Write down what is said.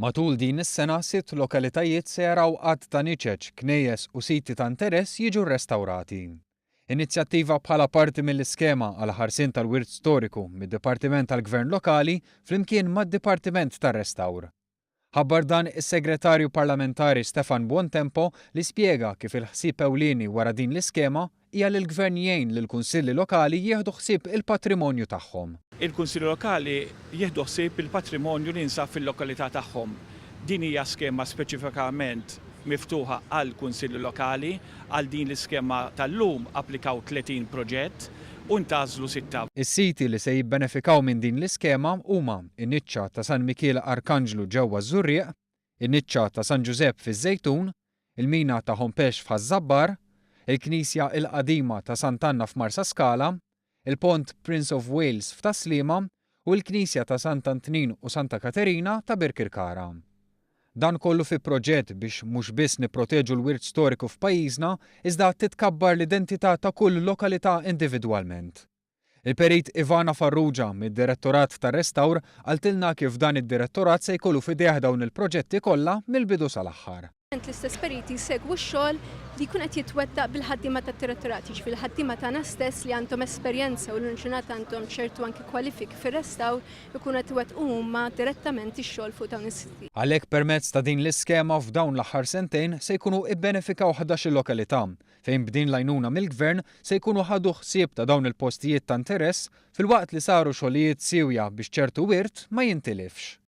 Matul din is-sena 6 lokalitajiet se jaraw qatt ta' niċeġ, knejjes u siti ta' interess jiġu rrestawrati. Inizjattiva bħala parti mill-iskema għal ħarsien tal-wirt storiku mid-Dipartiment tal-Gvern Lokali flimkien mad-Dipartiment tar-Restawr. Ħabbar dan is-Segretarju Parlamentari Stefan Buontempo li spjega kif il-ħsieb ewlieni wara din l-iskema hija li l-Gvern jgħin lill-Kunsilli Lokali jieħdu ħsieb il-patrimonju tagħhom. Il-Kunsilli Lokali jieħdu ħsieb il-patrimonju li jinsab fil-lokalità tagħhom. Din hija skema speċifikament miftuħa għal Kunsilli Lokali, għal din l-iskema tal-lum applikaw 30 proġett u ntażlu 6. Is-siti li se jibbenefikaw minn din l-iskema huma in-niċċa ta' San Michele Arkanġlu ġewwa Żurrieq, in-niċċa ta' San Giuseppe fiż-Żejtun, il-mina ta' Hompex f'Ħaż-Żabbar, il-Knisja il-Qadima ta' Sant'Anna f'Marsa Scala, il-Pont Prince of Wales f'Taslima u l-Knisja ta' Sant'Antnin u Santa Katerina ta' Birkirkara. Dan kollu fi proġett biex mhux biss nipproteġu l-wirt storiku f'pajjiżna, iżda titkabbar l-identità ta' kull lokalità individwalment. Il-perit Ivana Farrugia mid-Direttorat tar-Restawr għaltilna kif dan id-direttorat se jkollu f'idejh dawn il-proġetti kollha mill-bidu sal-aħħar. L-istess periti jsegwu x-xogħol li jkun qed jitwettaq bil-ħaddiema tat-direttorat, jiġifieri il-ħaddiema tagħna stess li għandhom esperjenza u l-unġunat għandhom ċertu anke kwalifiki fir-restawr ikunu qed iwettqu huma direttament ix-xogħol fuq dawn is-siti. Għalhekk permezz ta' din l-iskema f'dawn l-aħħar sentejn se jkunu ibbenefikaw 11 lokalità fejn b'din l-għajnuna mill-Gvern se jkunu ħadu ħsieb ta' dawn il-postijiet ta' interess filwaqt li saru xogħlijiet sewja biex ċertu wirt ma jintilifx.